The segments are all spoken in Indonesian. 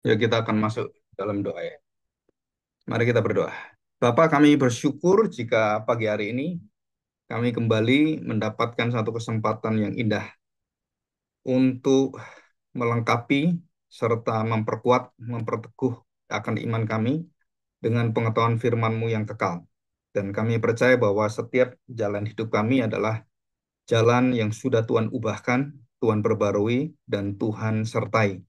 Ya, kita akan masuk dalam doa ya. Mari kita berdoa. Bapak, kami bersyukur jika pagi hari ini kami kembali mendapatkan satu kesempatan yang indah untuk melengkapi serta memperkuat, memperteguh akan iman kami dengan pengetahuan firman-Mu yang kekal. Dan kami percaya bahwa setiap jalan hidup kami adalah jalan yang sudah Tuhan ubahkan, Tuhan perbarui, dan Tuhan sertai.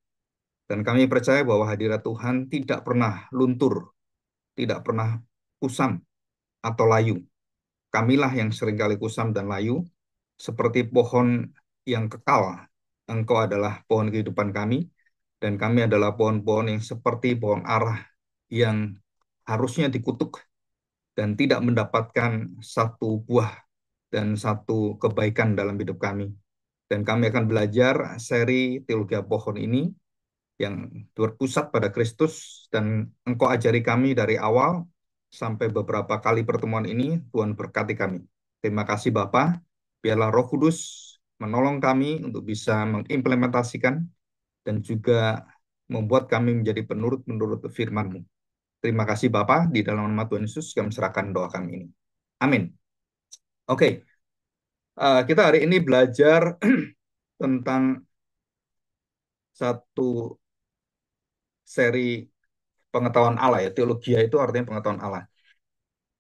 Dan kami percaya bahwa hadirat Tuhan tidak pernah luntur, tidak pernah kusam atau layu. Kamilah yang seringkali kusam dan layu, seperti pohon yang kekal. Engkau adalah pohon kehidupan kami, dan kami adalah pohon-pohon yang seperti pohon arah yang harusnya dikutuk dan tidak mendapatkan satu buah dan satu kebaikan dalam hidup kami. Dan kami akan belajar seri teologi pohon ini yang berpusat pada Kristus, dan Engkau ajari kami dari awal sampai beberapa kali pertemuan ini. Tuhan berkati kami. Terima kasih Bapa, biarlah Roh Kudus menolong kami untuk bisa mengimplementasikan dan juga membuat kami menjadi penurut-penurut firman-Mu. Terima kasih Bapa, di dalam nama Tuhan Yesus kami serahkan doa kami ini. Amin. Oke, kita hari ini belajar tentang satu seri pengetahuan Allah ya. Teologia itu artinya pengetahuan Allah.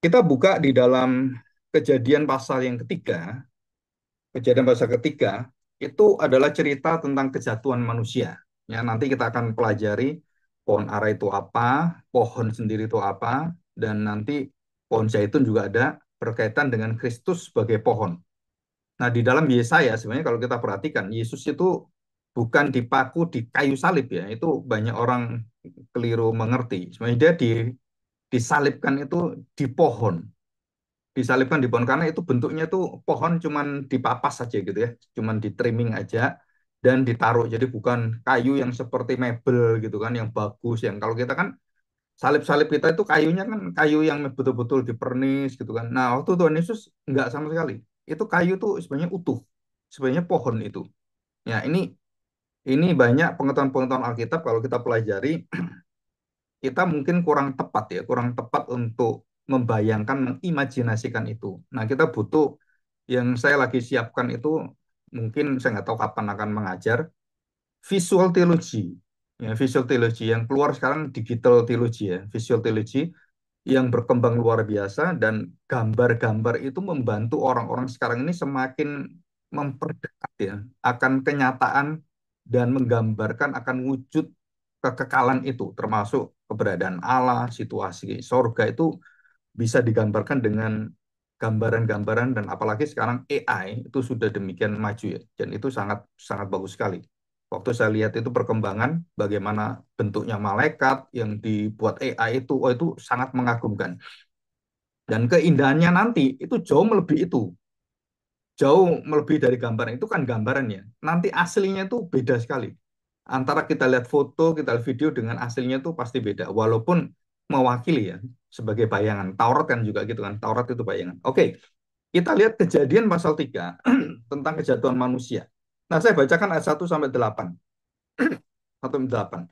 Kita buka di dalam Kejadian pasal yang ketiga. Kejadian pasal ketiga itu adalah cerita tentang kejatuhan manusia. Ya, nanti kita akan pelajari pohon ara itu apa, pohon sendiri itu apa, dan nanti pohon zaitun juga ada berkaitan dengan Kristus sebagai pohon. Nah, di dalam Yesaya sebenarnya kalau kita perhatikan, Yesus itu bukan dipaku di kayu salib ya. Itu banyak orang keliru mengerti. Sebenarnya dia disalibkan itu di pohon. Disalibkan di pohon karena itu bentuknya tuh pohon cuman dipapas saja gitu ya. Cuman di trimming aja dan ditaruh. Jadi bukan kayu yang seperti mebel gitu kan, yang bagus. Yang kalau kita kan salib-salib kita itu kayunya kan kayu yang betul-betul dipernis gitu kan. Nah, waktu Tuhan Yesus nggak sama sekali. Itu kayu tuh sebenarnya utuh. Sebenarnya pohon itu. Ya, ini banyak pengetahuan-pengetahuan Alkitab kalau kita pelajari, kita mungkin kurang tepat ya, kurang tepat untuk membayangkan, mengimajinasikan itu. Nah, kita butuh yang saya lagi siapkan itu, mungkin saya nggak tahu kapan akan mengajar, visual theology. Ya, visual theology yang keluar sekarang digital theology ya, visual theology yang berkembang luar biasa, dan gambar-gambar itu membantu orang-orang sekarang ini semakin memperdekat ya akan kenyataan dan menggambarkan akan wujud kekekalan itu, termasuk keberadaan Allah, situasi sorga itu bisa digambarkan dengan gambaran-gambaran, dan apalagi sekarang AI itu sudah demikian maju ya, dan itu sangat sangat bagus sekali. Waktu saya lihat itu perkembangan bagaimana bentuknya malaikat yang dibuat AI itu, oh itu sangat mengagumkan. Dan keindahannya nanti itu jauh melebihi itu, jauh melebihi dari gambaran. Itu kan gambarannya. Nanti aslinya itu beda sekali. Antara kita lihat foto, kita lihat video dengan aslinya itu pasti beda. Walaupun mewakili ya sebagai bayangan. Taurat kan juga gitu kan. Taurat itu bayangan. Oke, kita lihat Kejadian pasal 3 tentang kejatuhan manusia. Nah, saya bacakan ayat 1 sampai 8. 1 sampai 8.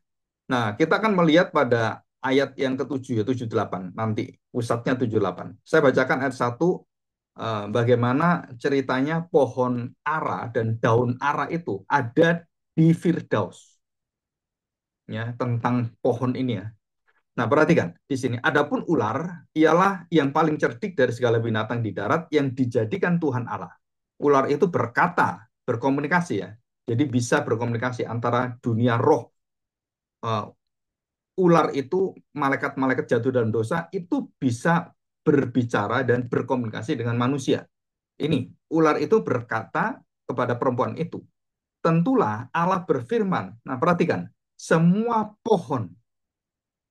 Nah, kita akan melihat pada ayat yang ketujuh ya, 7-8. Nanti pusatnya 7-8. Saya bacakan ayat 1, bagaimana ceritanya pohon ara dan daun ara itu ada di Firdaus. Ya, tentang pohon ini ya. Nah, perhatikan di sini. Adapun ular ialah yang paling cerdik dari segala binatang di darat yang dijadikan Tuhan Allah. Ular itu berkata, berkomunikasi ya. Jadi bisa berkomunikasi antara dunia roh. Uh, Ular itu, malaikat-malaikat jatuh dalam dosa itu bisa berbicara dan berkomunikasi dengan manusia. Ini, ular itu berkata kepada perempuan itu, tentulah Allah berfirman. Nah, perhatikan, semua pohon.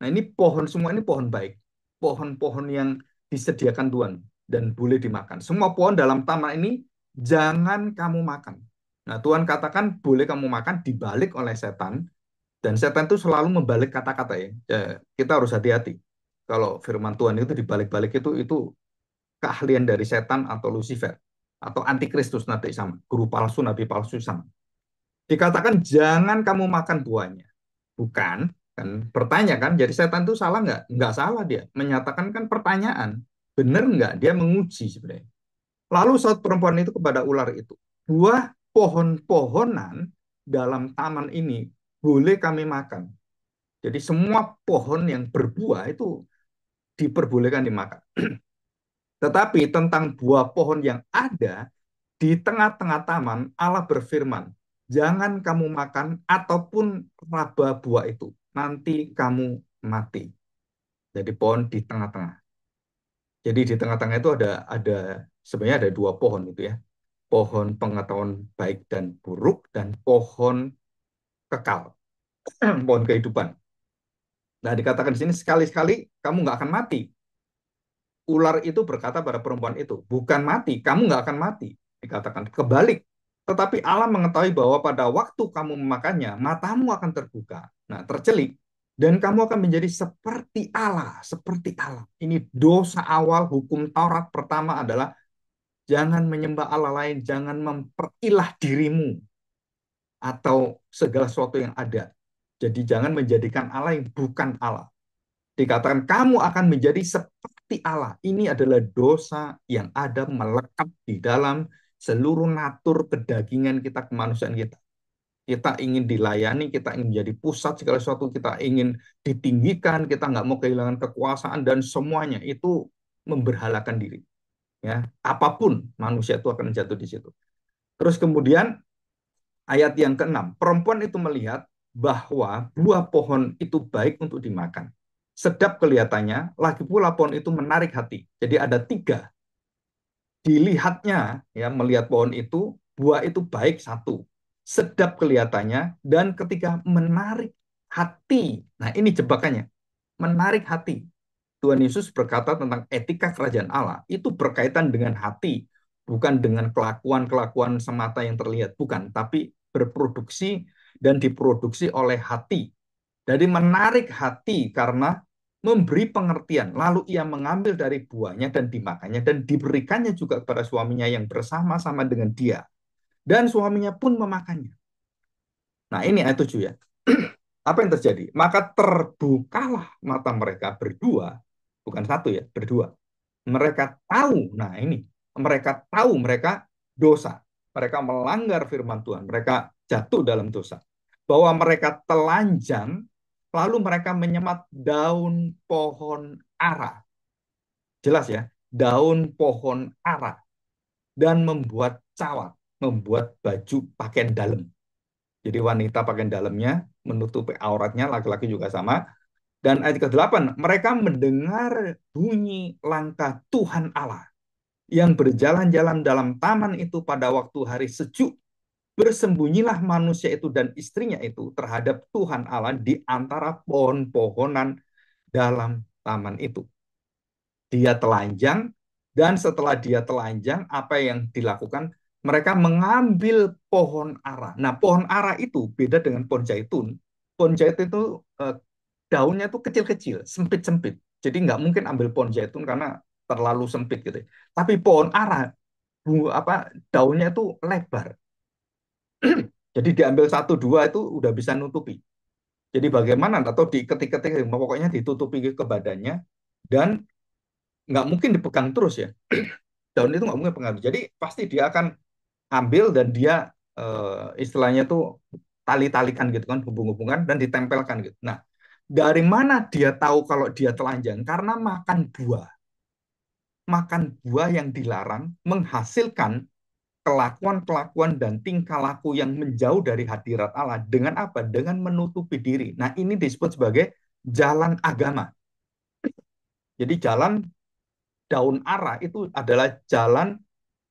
Nah, ini pohon, semua ini pohon baik. Pohon-pohon yang disediakan Tuhan dan boleh dimakan. Semua pohon dalam taman ini jangan kamu makan. Nah, Tuhan katakan boleh kamu makan, dibalik oleh setan, dan setan itu selalu membalik kata-kata ya. Ya, kita harus hati-hati. Kalau firman Tuhan itu dibalik-balik itu keahlian dari setan atau Lucifer atau antikristus, nanti sama, guru palsu, nabi palsu sama. Dikatakan jangan kamu makan buahnya. Bukan. Kan bertanya kan, jadi setan itu salah nggak? Nggak salah dia. Menyatakan kan pertanyaan. Benar nggak? Dia menguji sebenarnya. Lalu saat perempuan itu kepada ular itu, buah pohon-pohonan dalam taman ini boleh kami makan. Jadi semua pohon yang berbuah itu diperbolehkan dimakan. Tetapi tentang buah pohon yang ada di tengah-tengah taman, Allah berfirman, jangan kamu makan ataupun raba buah itu. Nanti kamu mati. Jadi pohon di tengah-tengah. Jadi di tengah-tengah itu ada sebenarnya ada dua pohon itu ya. Pohon pengetahuan baik dan buruk dan pohon kekal, pohon kehidupan. Nah, dikatakan di sini sekali-sekali kamu nggak akan mati. Ular itu berkata pada perempuan itu, bukan mati, kamu nggak akan mati. Dikatakan kebalik. Tetapi Allah mengetahui bahwa pada waktu kamu memakannya, matamu akan terbuka. Nah, tercelik. Dan kamu akan menjadi seperti Allah, seperti Allah. Ini dosa awal hukum Taurat pertama adalah jangan menyembah Allah lain, jangan memperilah dirimu atau segala sesuatu yang ada. Jadi jangan menjadikan Allah yang bukan Allah. Dikatakan kamu akan menjadi seperti Allah. Ini adalah dosa yang ada melekat di dalam seluruh natur kedagingan kita, kemanusiaan kita. Kita ingin dilayani, kita ingin menjadi pusat segala sesuatu, kita ingin ditinggikan, kita nggak mau kehilangan kekuasaan dan semuanya itu memberhalakan diri. Ya, apapun manusia itu akan jatuh di situ. Terus kemudian ayat yang keenam, perempuan itu melihat bahwa buah pohon itu baik untuk dimakan. Sedap kelihatannya, lagi pula pohon itu menarik hati. Jadi ada tiga. Dilihatnya, ya melihat pohon itu, buah itu baik satu. Sedap kelihatannya, dan ketika menarik hati. Nah ini jebakannya, menarik hati. Tuhan Yesus berkata tentang etika kerajaan Allah, itu berkaitan dengan hati, bukan dengan kelakuan-kelakuan semata yang terlihat, bukan, tapi berproduksi dan diproduksi oleh hati. Jadi menarik hati karena memberi pengertian, lalu ia mengambil dari buahnya dan dimakannya dan diberikannya juga kepada suaminya yang bersama-sama dengan dia. Dan suaminya pun memakannya. Nah ini ayat 7 ya. Apa yang terjadi? Maka terbukalah mata mereka berdua, bukan satu ya, berdua. Mereka tahu, nah ini, mereka tahu mereka dosa. Mereka melanggar firman Tuhan, mereka jatuh dalam dosa. Bahwa mereka telanjang, lalu mereka menyemat daun pohon ara. Jelas ya, daun pohon ara. Dan membuat cawat, membuat baju pakaian dalam. Jadi wanita pakaian dalamnya menutupi auratnya, laki-laki juga sama. Dan ayat ke-8, mereka mendengar bunyi langkah Tuhan Allah yang berjalan-jalan dalam taman itu pada waktu hari sejuk. Bersembunyilah manusia itu dan istrinya itu terhadap Tuhan Allah di antara pohon-pohonan dalam taman itu. Dia telanjang, dan setelah dia telanjang, apa yang dilakukan? Mereka mengambil pohon ara. Nah, pohon ara itu beda dengan pohon zaitun. Pohon zaitun itu daunnya itu kecil-kecil, sempit-sempit. Jadi nggak mungkin ambil pohon zaitun karena terlalu sempit gitu. Tapi pohon ara, daunnya itu lebar. Jadi diambil satu dua itu udah bisa nutupi. Jadi bagaimana? Atau diketik-ketik, pokoknya ditutupi ke badannya dan nggak mungkin dipegang terus ya. Daun itu nggak mungkin pengaruh. Jadi pasti dia akan ambil dan dia istilahnya tuh tali-talikan gitu kan, hubung-hubungan dan ditempelkan gitu. Nah, dari mana dia tahu kalau dia telanjang? Karena makan buah. Makan buah yang dilarang menghasilkan kelakuan-kelakuan dan tingkah laku yang menjauh dari hadirat Allah. Dengan apa? Dengan menutupi diri. Nah, ini disebut sebagai jalan agama. Jadi jalan daun ara itu adalah jalan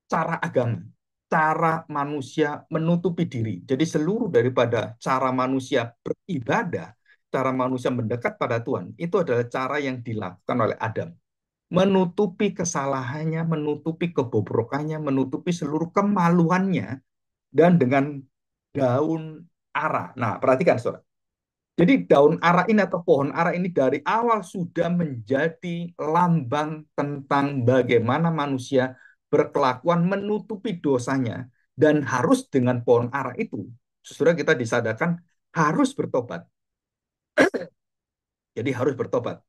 cara agama, cara manusia menutupi diri. Jadi seluruh daripada cara manusia beribadah, cara manusia mendekat pada Tuhan, itu adalah cara yang dilakukan oleh Adam. Menutupi kesalahannya, menutupi kebobrokannya, menutupi seluruh kemaluannya, dan dengan daun ara. Nah, perhatikan, saudara. Jadi daun ara ini atau pohon ara ini dari awal sudah menjadi lambang tentang bagaimana manusia berkelakuan menutupi dosanya dan harus dengan pohon ara itu, saudara kita disadarkan harus bertobat. Jadi harus bertobat.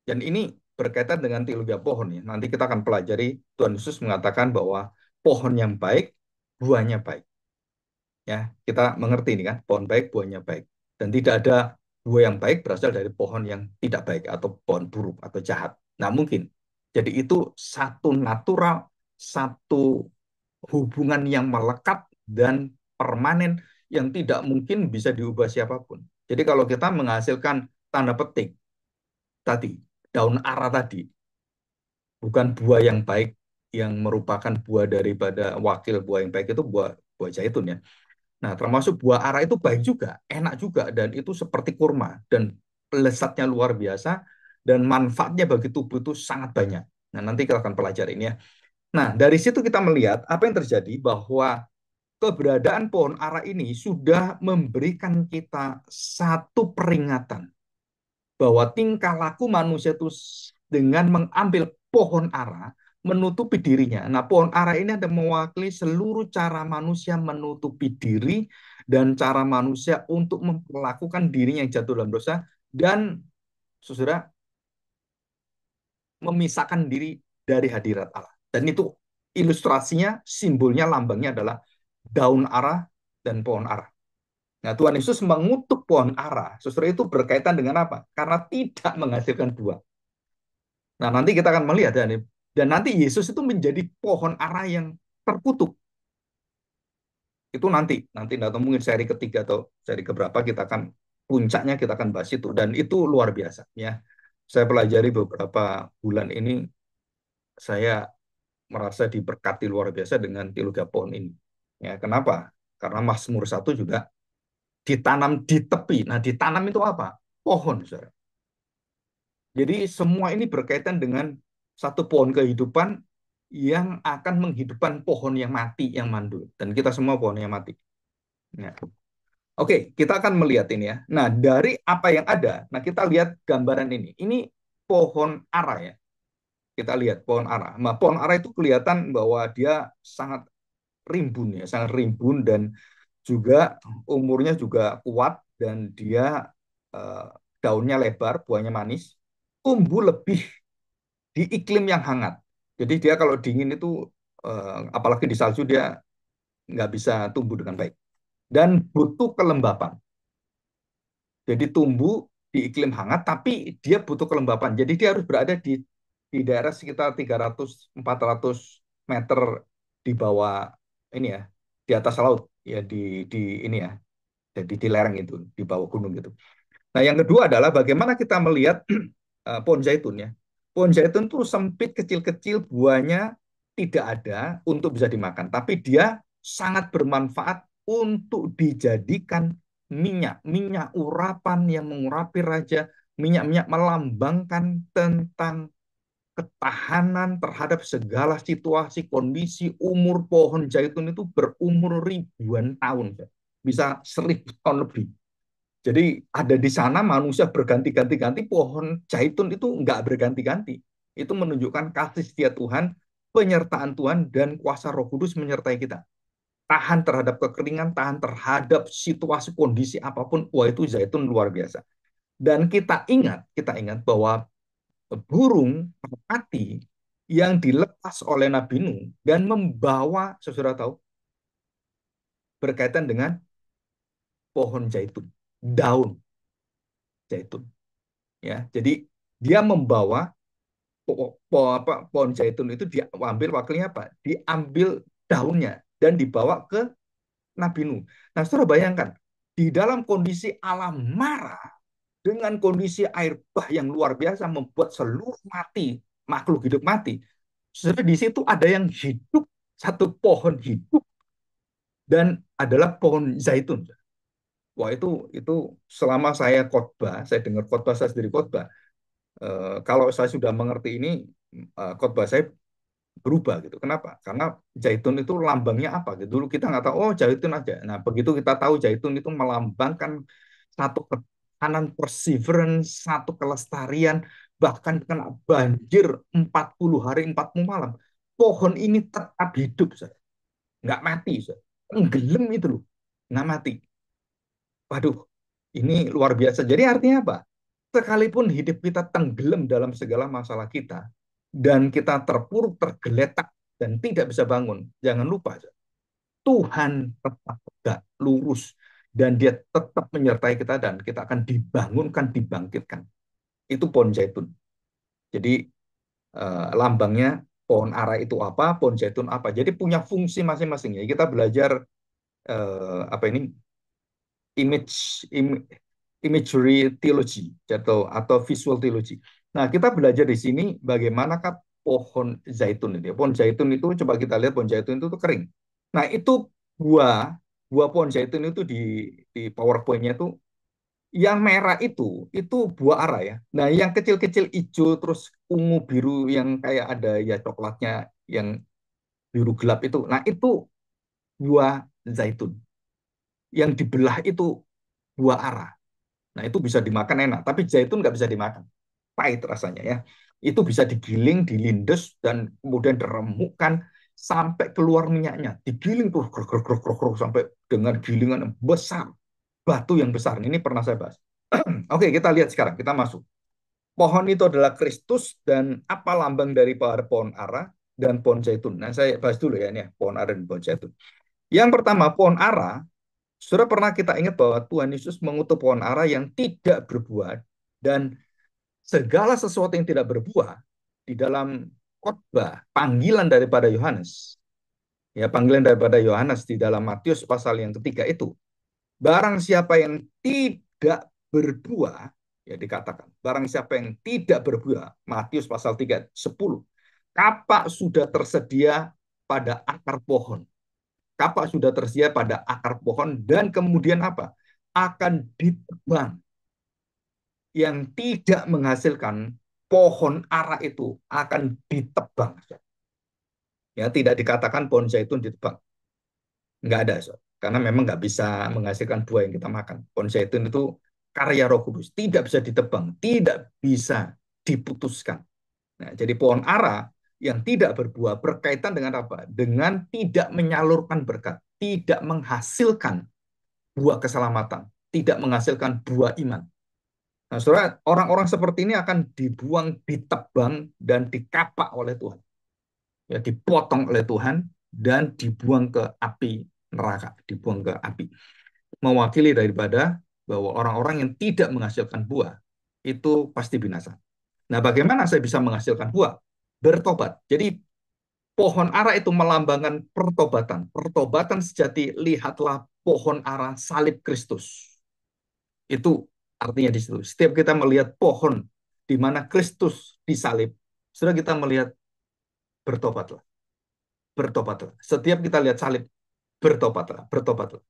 Dan ini berkaitan dengan teologi pohon ya. Nanti kita akan pelajari Tuhan Yesus mengatakan bahwa pohon yang baik, buahnya baik. Ya, kita mengerti ini kan, pohon baik, buahnya baik. Dan tidak ada buah yang baik berasal dari pohon yang tidak baik atau pohon buruk atau jahat. Nah, mungkin. Jadi itu satu natural, satu hubungan yang melekat dan permanen yang tidak mungkin bisa diubah siapapun. Jadi kalau kita menghasilkan tanda petik tadi, daun ara tadi, bukan buah yang baik yang merupakan buah daripada wakil buah yang baik itu buah buah zaitun ya. Nah, termasuk buah ara itu baik juga, enak juga dan itu seperti kurma dan lezatnya luar biasa dan manfaatnya bagi tubuh itu sangat banyak. Nah, nanti kita akan pelajari ini ya. Nah, dari situ kita melihat apa yang terjadi bahwa keberadaan pohon ara ini sudah memberikan kita satu peringatan bahwa tingkah laku manusia itu dengan mengambil pohon ara menutupi dirinya. Nah, pohon ara ini ada mewakili seluruh cara manusia menutupi diri dan cara manusia untuk memperlakukan dirinya yang jatuh dalam dosa dan saudara memisahkan diri dari hadirat Allah. Dan itu ilustrasinya, simbolnya, lambangnya adalah daun ara dan pohon ara. Nah, Tuhan Yesus mengutuk pohon ara. Saudara itu berkaitan dengan apa? Karena tidak menghasilkan buah. Nah, nanti kita akan melihat dan nanti Yesus itu menjadi pohon ara yang terkutuk. Itu nanti atau mungkin seri ketiga atau seri keberapa kita akan puncaknya kita akan bahas itu dan itu luar biasa ya. Saya pelajari beberapa bulan ini saya merasa diberkati luar biasa dengan teologi pohon ini. Ya, kenapa? Karena Mazmur 1 juga ditanam di tepi. Nah, ditanam itu apa? Pohon, saudara. Jadi semua ini berkaitan dengan satu pohon kehidupan yang akan menghidupkan pohon yang mati, yang mandul. Dan kita semua pohon yang mati. Ya. Oke, kita akan melihat ini ya. Nah, dari apa yang ada, nah kita lihat gambaran ini. Ini pohon ara ya. Kita lihat pohon ara. Nah, pohon ara itu kelihatan bahwa dia sangat rimbun ya, sangat rimbun dan juga umurnya juga kuat dan dia eh, daunnya lebar, buahnya manis, tumbuh lebih di iklim yang hangat. Jadi dia kalau dingin itu, apalagi di salju dia nggak bisa tumbuh dengan baik. Dan butuh kelembapan. Jadi tumbuh di iklim hangat, tapi dia butuh kelembapan. Jadi dia harus berada di daerah sekitar 300-400 meter di bawah ini ya, di atas laut ya di ini ya, jadi di lereng itu, di bawah gunung gitu. Nah, yang kedua adalah bagaimana kita melihat pohon zaitun ya. Pohon zaitun itu sempit, kecil-kecil, buahnya tidak ada untuk bisa dimakan, tapi dia sangat bermanfaat untuk dijadikan minyak, minyak urapan yang mengurapi raja, minyak-minyak melambangkan tentang ketahanan terhadap segala situasi, kondisi, umur pohon zaitun itu berumur ribuan tahun, bisa 1.000 tahun lebih. Jadi ada di sana manusia berganti-ganti-ganti, pohon zaitun itu nggak berganti-ganti. Itu menunjukkan kasih setia Tuhan, penyertaan Tuhan, dan kuasa Roh Kudus menyertai kita. Tahan terhadap kekeringan, tahan terhadap situasi kondisi apapun, wah itu zaitun luar biasa. Dan kita ingat bahwa burung merpati yang dilepas oleh Nabi Nuh dan membawa, saudara tahu, berkaitan dengan pohon zaitun, daun zaitun. Ya, jadi dia membawa pohon zaitun itu diambil wakilnya apa? Diambil daunnya dan dibawa ke Nabi Nuh. Nah, saudara bayangkan di dalam kondisi alam marah dengan kondisi air bah yang luar biasa membuat seluruh makhluk hidup mati. Saudara di situ ada yang hidup, satu pohon hidup dan adalah pohon zaitun. Wah itu selama saya khotbah, saya dengar khotbah saya sendiri khotbah. Kalau saya sudah mengerti ini, khotbah saya berubah gitu. Kenapa? Karena zaitun itu lambangnya apa gitu. Dulu kita nggak tahu, oh zaitun aja. Nah, begitu kita tahu zaitun itu melambangkan satu ketahanan, perseverance, satu kelestarian, bahkan kena banjir 40 hari 40 malam. Pohon ini tetap hidup, Sir. Nggak mati, Sir. Tenggelam itu loh, nggak mati. Waduh, Ini luar biasa. Jadi artinya apa? Sekalipun hidup kita tenggelam dalam segala masalah kita, dan kita terpuruk, tergeletak, dan tidak bisa bangun, jangan lupa, Tuhan tetap tegak, lurus, dan dia tetap menyertai kita, dan kita akan dibangunkan, dibangkitkan. Itu pohon zaitun. Jadi lambangnya pohon ara itu apa, pohon zaitun apa. Jadi punya fungsi masing-masing. Ya. Kita belajar apa ini image imagery theology atau visual theology. Nah, kita belajar di sini bagaimanakah pohon zaitun ini. Pohon zaitun itu coba kita lihat pohon zaitun itu tuh kering. Nah, itu buah buah pohon zaitun itu di PowerPoint-nya itu yang merah itu buah ara ya. Nah, yang kecil-kecil hijau terus ungu biru yang kayak ada ya coklatnya yang biru gelap itu. Nah, itu buah zaitun. Yang dibelah itu buah ara. Nah, itu bisa dimakan enak, tapi zaitun nggak bisa dimakan. Pahit rasanya ya. Itu bisa digiling, dilindes, dan kemudian diremukkan sampai keluar minyaknya. Digiling tuh kruk, kruk, kruk, kruk, kruk, sampai dengan gilingan yang besar. Batu yang besar. Ini pernah saya bahas. Oke, kita lihat sekarang. Kita masuk. Pohon itu adalah Kristus dan apa lambang dari pohon ara dan pohon zaitun. Nah, saya bahas dulu ya ini ya, pohon ara dan pohon zaitun. Yang pertama, pohon ara. Sudah pernah kita ingat bahwa Tuhan Yesus mengutus pohon ara yang tidak berbuah dan segala sesuatu yang tidak berbuah di dalam khotbah panggilan daripada Yohanes. Ya, panggilan daripada Yohanes di dalam Matius pasal yang ketiga itu. Barang siapa yang tidak berbuah, ya dikatakan, barang siapa yang tidak berbuah, Matius pasal 3, 10. Kapak sudah tersedia pada akar pohon. Kapak sudah tersedia pada akar pohon dan kemudian apa? Akan ditebang. Yang tidak menghasilkan pohon ara itu akan ditebang. Ya, tidak dikatakan pohon zaitun ditebang. Nggak ada, so. Karena memang nggak bisa menghasilkan buah yang kita makan. Pohon zaitun itu karya Roh Kudus, tidak bisa ditebang, tidak bisa diputuskan. Nah, jadi pohon ara yang tidak berbuah berkaitan dengan apa? Dengan tidak menyalurkan berkat, tidak menghasilkan buah keselamatan, tidak menghasilkan buah iman. Nah, saudara, orang-orang seperti ini akan dibuang, ditebang, dan dikapak oleh Tuhan. Ya, dipotong oleh Tuhan, dan dibuang ke api neraka, dibuang ke api. Mewakili daripada bahwa orang-orang yang tidak menghasilkan buah, itu pasti binasa. Nah, bagaimana saya bisa menghasilkan buah? Bertobat. Jadi, pohon ara itu melambangkan pertobatan. Pertobatan sejati, lihatlah pohon ara salib Kristus. Itu artinya di situ. Setiap kita melihat pohon di mana Kristus disalib, sudah kita melihat bertobatlah, bertobatlah. Setiap kita lihat salib, bertobatlah, bertobatlah.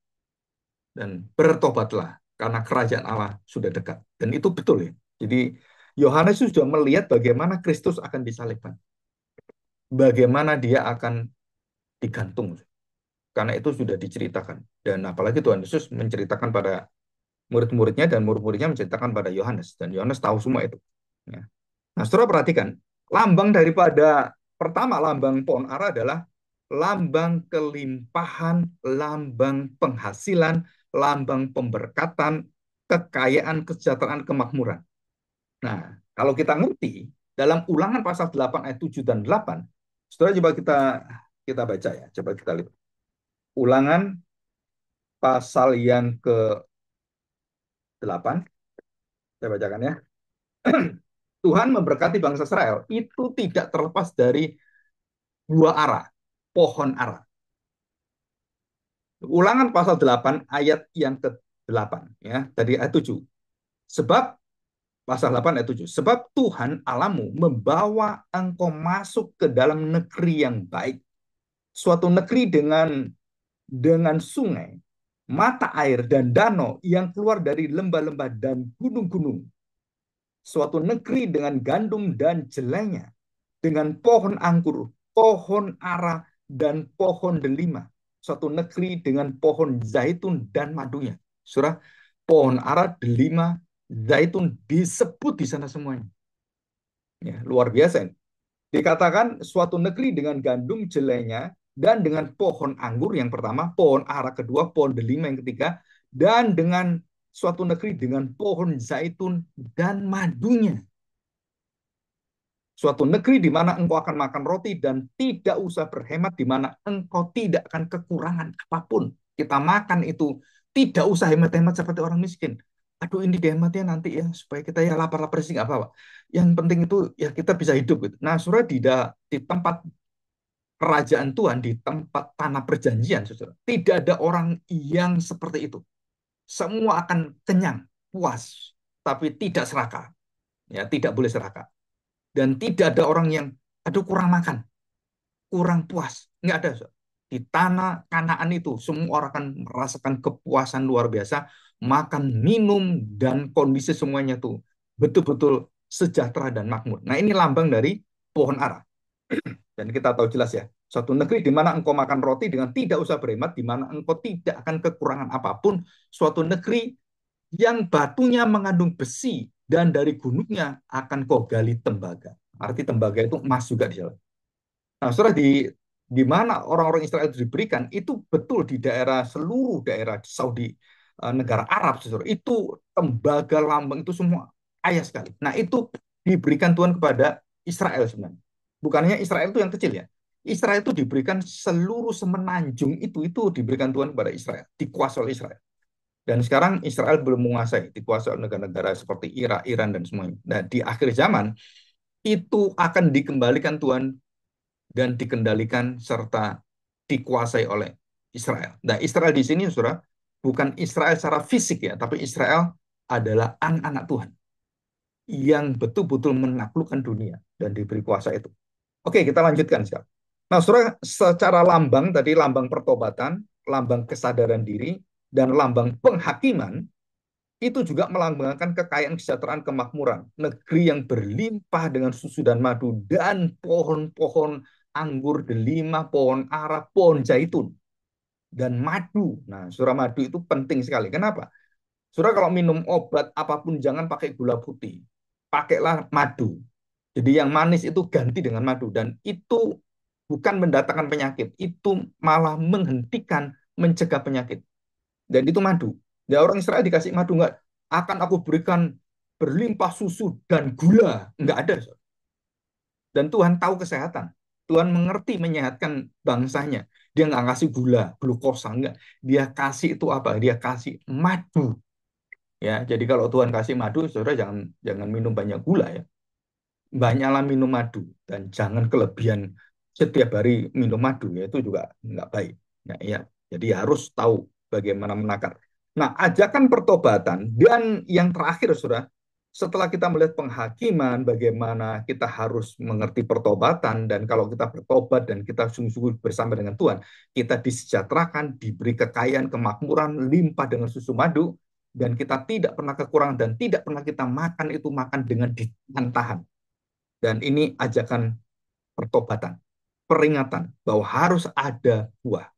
Dan bertobatlah karena kerajaan Allah sudah dekat. Dan itu betul ya. Jadi Yohanes sudah melihat bagaimana Kristus akan disalibkan. Bagaimana dia akan digantung. Karena itu sudah diceritakan. Dan apalagi Tuhan Yesus menceritakan pada murid-muridnya dan murid-muridnya menceritakan pada Yohanes. Dan Yohanes tahu semua itu. Ya. Nah, saudara perhatikan, lambang daripada pertama lambang pohon ara adalah lambang kelimpahan, lambang penghasilan, lambang pemberkatan, kekayaan, kesejahteraan, kemakmuran. Nah, kalau kita ngerti dalam Ulangan pasal 8 ayat 7 dan 8, saudara coba kita baca ya, coba kita lihat. Ulangan pasal yang ke-8, saya bacakan ya. Tuhan memberkati bangsa Israel itu tidak terlepas dari buah ara, pohon ara. Ulangan pasal 8 ayat yang ke-8 ya, tadi ayat 7. Sebab pasal 8 ayat 7. Sebab Tuhan Allahmu membawa engkau masuk ke dalam negeri yang baik, suatu negeri dengan sungai, mata air dan danau yang keluar dari lembah-lembah dan gunung-gunung. Suatu negeri dengan gandum dan jelainya, dengan pohon anggur, pohon ara, dan pohon delima. Suatu negeri dengan pohon zaitun dan madunya. Surah, pohon ara, delima, zaitun disebut di sana semuanya. Ya, luar biasa ini. Dikatakan suatu negeri dengan gandum jelainya dan dengan pohon anggur yang pertama, pohon ara kedua, pohon delima yang ketiga, dan dengan suatu negeri dengan pohon zaitun dan madunya. Suatu negeri di mana engkau akan makan roti dan tidak usah berhemat, di mana engkau tidak akan kekurangan apapun. Kita makan itu tidak usah hemat-hemat seperti orang miskin. Aduh, ini dihematnya nanti ya supaya kita ya lapar-lapar sih nggak apa-apa. Yang penting itu ya kita bisa hidup gitu. Nah, saudara di tempat kerajaan Tuhan, di tempat tanah perjanjian, saudara, tidak ada orang yang seperti itu. Semua akan kenyang, puas, tapi tidak serakah. Ya, tidak boleh serakah. Dan tidak ada orang yang, aduh kurang makan, kurang puas. Nggak ada. Di tanah Kanaan itu, semua orang akan merasakan kepuasan luar biasa, makan, minum, dan kondisi semuanya tuh betul-betul sejahtera dan makmur. Nah, ini lambang dari pohon ara. Dan kita tahu jelas ya, suatu negeri di mana engkau makan roti dengan tidak usah berhemat, di mana engkau tidak akan kekurangan apapun, suatu negeri yang batunya mengandung besi dan dari gunungnya akan kau gali tembaga. Arti tembaga itu emas juga di sana. Nah, saudara, di mana orang-orang Israel itu diberikan, itu betul di daerah, seluruh daerah di Saudi, negara Arab, saudara. Itu tembaga, lambang, itu semua kaya sekali. Nah, itu diberikan Tuhan kepada Israel sebenarnya. Bukannya Israel itu yang kecil ya. Israel itu diberikan seluruh semenanjung itu diberikan Tuhan kepada Israel, dikuasai oleh Israel. Dan sekarang Israel belum menguasai, dikuasai oleh negara-negara seperti Irak, Iran, dan semuanya. Nah, di akhir zaman, itu akan dikembalikan Tuhan dan dikendalikan serta dikuasai oleh Israel. Nah, Israel di sini, saudara, bukan Israel secara fisik ya, tapi Israel adalah anak-anak Tuhan yang betul-betul menaklukkan dunia dan diberi kuasa itu. Oke, kita lanjutkan sekarang. Nah, saudara, secara lambang tadi lambang pertobatan, lambang kesadaran diri, dan lambang penghakiman itu juga melambangkan kekayaan, kesejahteraan, kemakmuran. Negeri yang berlimpah dengan susu dan madu dan pohon-pohon anggur delima, pohon ara, pohon zaitun, dan madu. Nah, surah madu itu penting sekali. Kenapa? Surah kalau minum obat apapun jangan pakai gula putih. Pakailah madu. Jadi yang manis itu ganti dengan madu. Dan itu bukan mendatangkan penyakit. Itu malah menghentikan, mencegah penyakit. Dan itu madu. Ya orang Israel dikasih madu nggak akan aku berikan berlimpah susu dan gula. Nggak ada. Dan Tuhan tahu kesehatan. Tuhan mengerti menyehatkan bangsanya. Dia nggak kasih gula, glukosa, nggak. Dia kasih itu apa? Dia kasih madu. Ya, jadi kalau Tuhan kasih madu, saudara jangan jangan minum banyak gula ya. Banyaklah minum madu dan jangan kelebihan setiap hari minum madu ya itu juga nggak baik. Ya, ya. Jadi harus tahu bagaimana menakar. Nah, ajakan pertobatan dan yang terakhir, saudara, setelah kita melihat penghakiman, bagaimana kita harus mengerti pertobatan dan kalau kita bertobat dan kita sungguh-sungguh bersama dengan Tuhan, kita disejahterakan, diberi kekayaan, kemakmuran, limpah dengan susu madu, dan kita tidak pernah kekurangan dan tidak pernah kita makan itu makan dengan ditahan-tahan. Dan ini ajakan pertobatan, peringatan bahwa harus ada buah.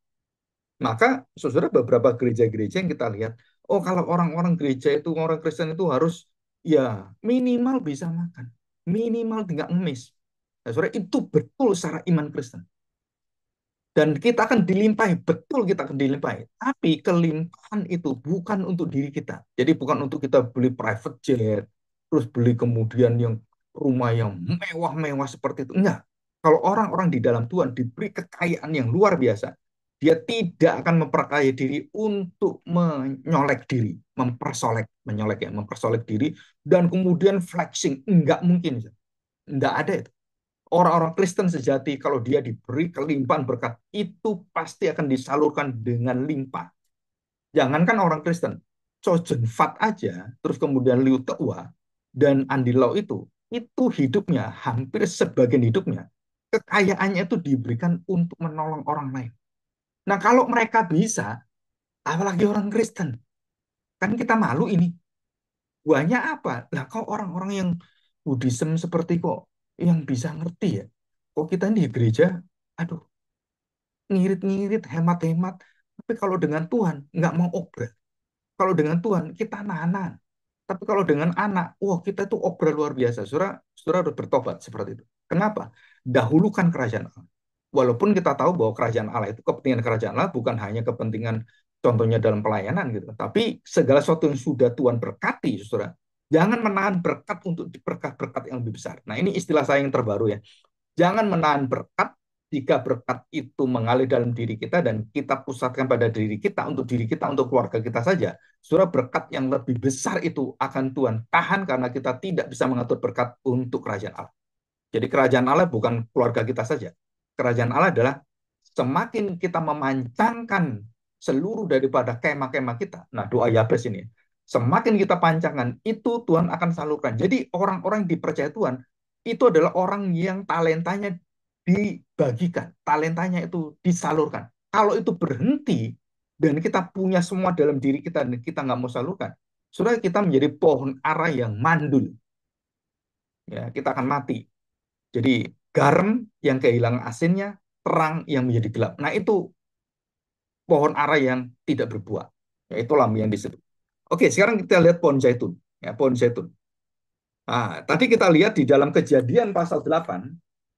Maka saudara beberapa gereja-gereja yang kita lihat, oh kalau orang-orang gereja itu, orang Kristen itu harus ya minimal bisa makan, minimal tidak ngemis. Nah, saudara itu betul secara iman Kristen. Dan kita akan dilimpahi, betul kita akan dilimpahi. Tapi kelimpahan itu bukan untuk diri kita. Jadi bukan untuk kita beli private jet, terus beli kemudian yang rumah yang mewah-mewah seperti itu. Enggak. Kalau orang-orang di dalam Tuhan diberi kekayaan yang luar biasa, dia tidak akan memperkaya diri untuk menyolek diri, menyolek ya, mempersolek diri, dan kemudian flexing. Enggak mungkin. Enggak ada itu. Orang-orang Kristen sejati kalau dia diberi kelimpahan berkat itu pasti akan disalurkan dengan limpah. Jangankan orang Kristen, Chosen Fat aja, terus kemudian Liu Teua dan Andy Lau itu hidupnya hampir sebagian hidupnya kekayaannya itu diberikan untuk menolong orang lain. Nah kalau mereka bisa, apalagi orang Kristen, kan kita malu ini. Buahnya apa? Lah kok orang-orang yang Buddhism seperti kok yang bisa ngerti ya? Kok kita ini di gereja, aduh, ngirit-ngirit, hemat-hemat. Tapi kalau dengan Tuhan, nggak mau obral. Kalau dengan Tuhan, kita nahan. Tapi kalau dengan anak, wah kita itu obral luar biasa. Saudara, saudara harus bertobat seperti itu. Kenapa? Dahulukan kerajaan Allah. Walaupun kita tahu bahwa kerajaan Allah itu kepentingan kerajaan Allah bukan hanya kepentingan contohnya dalam pelayanan gitu. Tapi segala sesuatu yang sudah Tuhan berkati, saudara, jangan menahan berkat untuk berkat-berkat yang lebih besar. Nah, ini istilah saya yang terbaru ya. Jangan menahan berkat jika berkat itu mengalir dalam diri kita dan kita pusatkan pada diri kita, untuk keluarga kita saja. Saudara, berkat yang lebih besar itu akan Tuhan tahan karena kita tidak bisa mengatur berkat untuk kerajaan Allah. Jadi kerajaan Allah bukan keluarga kita saja. Kerajaan Allah adalah semakin kita memancangkan seluruh daripada kemah-kemah kita. Nah, doa Yabes ini, semakin kita pancangkan, itu Tuhan akan salurkan. Jadi orang-orang yang dipercaya Tuhan, itu adalah orang yang talentanya dibagikan, talentanya itu disalurkan. Kalau itu berhenti, dan kita punya semua dalam diri kita, dan kita nggak mau salurkan, sudah kita menjadi pohon ara yang mandul. Ya, kita akan mati. Jadi garam yang kehilangan asinnya, terang yang menjadi gelap. Nah, itu pohon ara yang tidak berbuah. Ya, itulah yang disebut. Oke, sekarang kita lihat pohon zaitun. Ya, pohon zaitun. Nah, tadi kita lihat di dalam Kejadian pasal 8.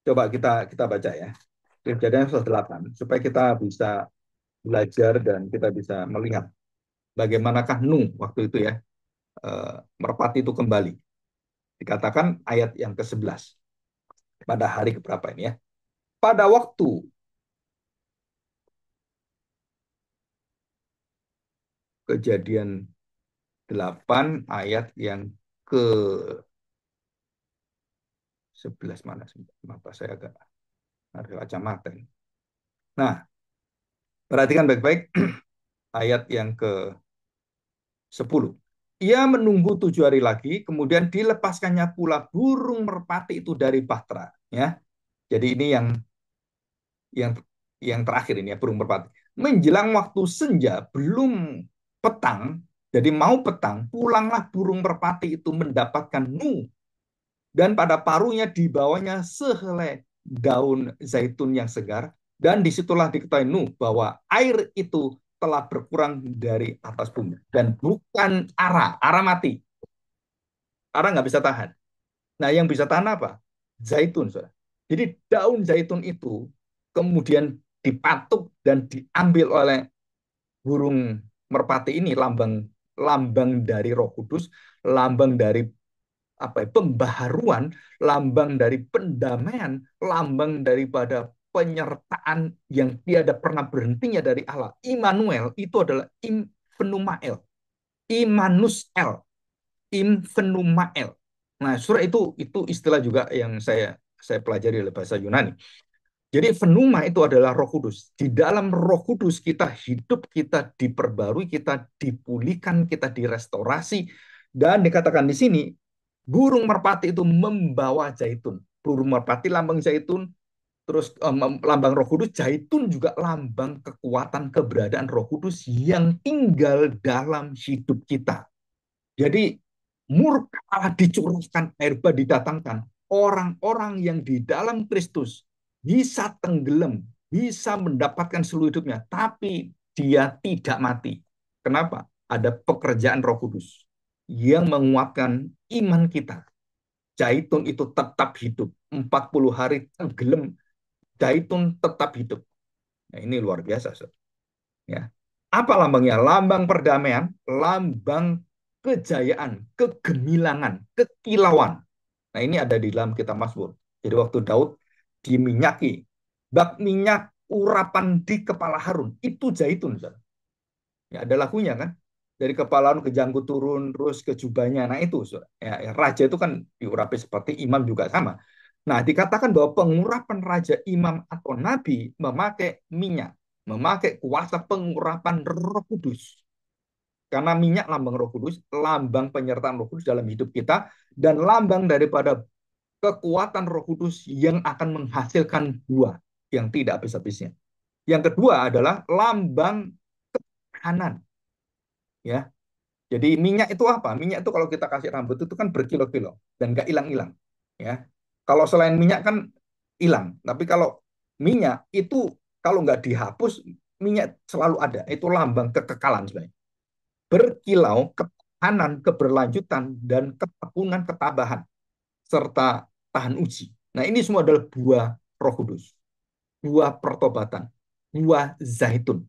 Coba kita baca ya. Kejadian pasal 8 supaya kita bisa belajar dan kita bisa melihat bagaimanakah Nuh waktu itu ya, merpati itu kembali. Dikatakan ayat yang ke-11. Pada hari keberapa ini ya? Pada waktu Kejadian 8 ayat yang ke-11 mana sih? Kenapa saya agak ada kacamata ini. Nah, perhatikan baik-baik ayat yang ke-10. Ia menunggu 7 hari lagi, kemudian dilepaskannya pula burung merpati itu dari bahtera. Ya, jadi ini yang yang terakhir ini ya, burung merpati. Menjelang waktu senja, belum petang, jadi mau petang, pulanglah burung merpati itu mendapatkan Nuh, dan pada paruhnya dibawanya sehelai daun zaitun yang segar, dan disitulah diketahui Nuh bahwa air itu telah berkurang dari atas bumi, dan bukan ara mati, ara nggak bisa tahan. Nah, yang bisa tahan apa? Zaitun, saudara. Jadi daun zaitun itu kemudian dipatuk dan diambil oleh burung merpati ini, lambang lambang dari Roh Kudus, lambang dari apa ya, pembaharuan, lambang dari pendamaian, lambang daripada penyertaan yang tiada pernah berhentinya dari Allah. Immanuel itu adalah Immanuel, Immanus Immanuel. Nah, surah itu istilah juga yang saya pelajari oleh bahasa Yunani. Jadi pneuma itu adalah Roh Kudus. Di dalam Roh Kudus kita hidup, kita diperbarui, kita dipulihkan, kita direstorasi, dan dikatakan di sini burung merpati itu membawa zaitun. Burung merpati lambang zaitun, terus lambang Roh Kudus, zaitun juga lambang kekuatan keberadaan Roh Kudus yang tinggal dalam hidup kita. Jadi murka Allah dicurahkan, air bah didatangkan. Orang-orang yang di dalam Kristus bisa tenggelam, bisa mendapatkan seluruh hidupnya, tapi dia tidak mati. Kenapa? Ada pekerjaan Roh Kudus yang menguatkan iman kita. Zaitun itu tetap hidup. 40 hari tenggelam, zaitun tetap hidup. Nah, ini luar biasa, so. Ya. Apa lambangnya? Lambang perdamaian, lambang kejayaan, kegemilangan, kekilauan. Nah, ini ada di dalam kitab Mazmur. Jadi waktu Daud diminyaki, bak minyak urapan di kepala Harun, itu zaitun. Ya, ada lagunya kan? Dari kepala Harun ke janggut turun, terus ke jubahnya. Nah, itu. Ya, raja itu kan diurapi seperti imam juga sama. Nah, dikatakan bahwa pengurapan raja, imam, atau nabi memakai minyak, memakai kuasa pengurapan Roh Kudus. Karena minyak lambang Roh Kudus, lambang penyertaan Roh Kudus dalam hidup kita, dan lambang daripada kekuatan Roh Kudus yang akan menghasilkan buah yang tidak habis-habisnya. Yang kedua adalah lambang ketahanan. Ya, jadi minyak itu apa? Minyak itu kalau kita kasih rambut itu kan berkilo-kilo dan nggak hilang-hilang. Ya, kalau selain minyak kan hilang, tapi kalau minyak itu kalau nggak dihapus, minyak selalu ada. Itu lambang kekekalan sebenarnya. Berkilau, ketahanan, keberlanjutan, dan ketekunan, ketabahan, serta tahan uji. Nah, ini semua adalah buah Roh Kudus, buah pertobatan, buah zaitun.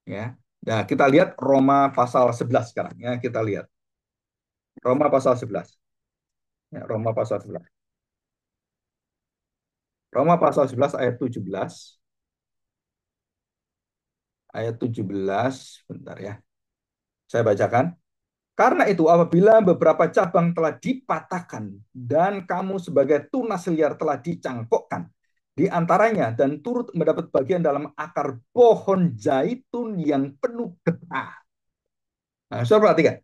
Ya, Nah, kita lihat Roma pasal 11 sekarang ya, kita lihat. Roma pasal 11. Ya, Roma pasal 11. Roma pasal 11 ayat 17. Ayat 17, bentar ya. Saya bacakan. Karena itu apabila beberapa cabang telah dipatahkan dan kamu sebagai tunas liar telah dicangkokkan di antaranya dan turut mendapat bagian dalam akar pohon zaitun yang penuh getah. Nah, saudara perhatikan.